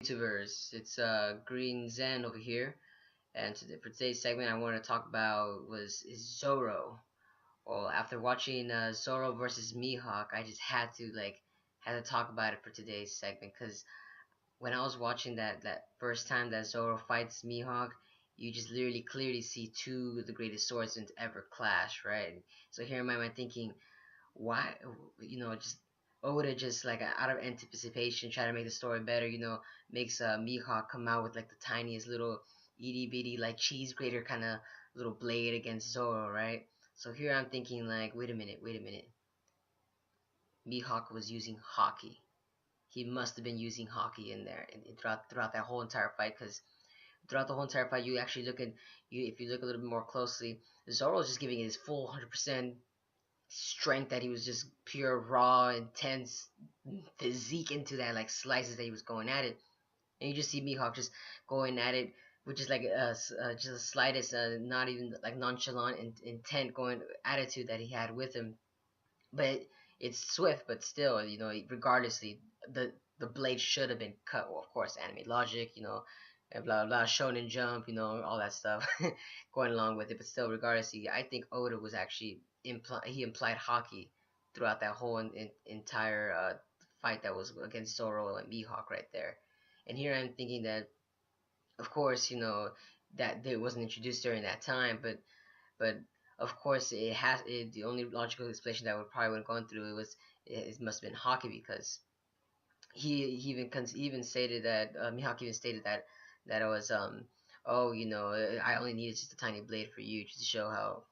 YouTubers, it's Green Zen over here, and for today's segment, I want to talk about is Zoro. Well, after watching Zoro versus Mihawk, I just had to talk about it for today's segment because when I was watching that first time that Zoro fights Mihawk, you just literally clearly see two of the greatest swordsmen to ever clash, right? So here am I thinking, why just Oda just like out of anticipation try to make the story better, makes Mihawk come out with like the tiniest little itty bitty like cheese grater kind of little blade against Zoro, right? So here I'm thinking like, wait a minute, Mihawk was using hockey. He must have been using hockey in there and throughout that whole entire fight, because throughout the whole entire fight you actually look at you if you look a little bit more closely, Zoro's just giving it his full 100% strength, that he was just pure raw intense physique into that like slices that he was going at it, and you just see Mihawk just going at it with just like just the slightest not even like nonchalant intent going attitude that he had with him. But it's swift, but still, regardlessly, the blade should have been cut. Well, of course, anime logic, and blah blah, shonen jump, all that stuff going along with it. But still, regardlessly, I think Oda was actually he implied hockey throughout that whole entire fight that was against Zoro and Mihawk right there. And here I'm thinking that, of course, that it wasn't introduced during that time, but of course the only logical explanation that would probably would have gone through it must have been hockey, because he even stated that Mihawk even stated that it was oh, I only needed just a tiny blade for you just to show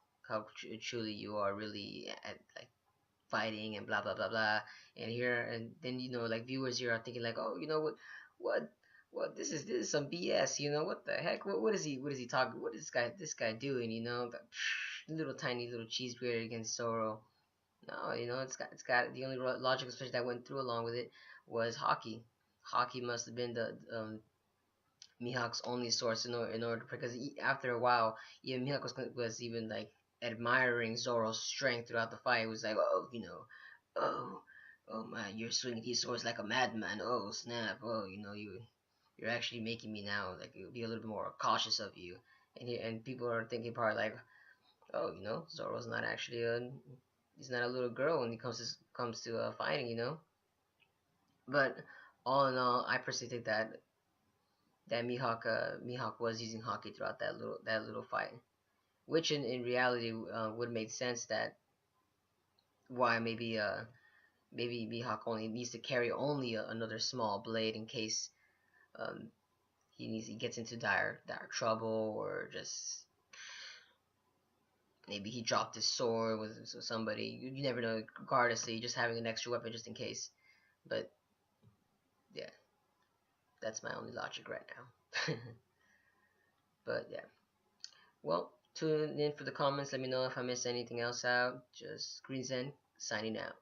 truly you are really at like fighting and blah blah blah blah. And here and then, like viewers here are thinking like, oh, what what this is some BS, what the heck, what is he talking, what is this guy doing, the little tiny little cheese grater against Zoro. No, it's got the only logical explanation that went through along with it was hockey. Hockey must have been the Mihawk's only source in order, because after a while, even Mihawk was even like admiring Zoro's strength throughout the fight. It was like, oh, oh, oh man, you're swinging these swords like a madman. Oh snap! Oh, you're actually making me now like be a little bit more cautious of you. And people are thinking probably like, oh, Zoro's not actually he's not a little girl when he comes to fighting, But all in all, I personally think that Mihawk was using hockey throughout that little fight, which in reality would make sense, that why maybe Mihawk only needs to carry only another small blade in case um, he gets into dire trouble, or just maybe he dropped his sword with somebody. You never know. Regardlessly, just having an extra weapon just in case. But yeah, that's my only logic right now. But yeah. Well, tune in for the comments. Let me know if I missed anything else out. Just Green Zen signing out.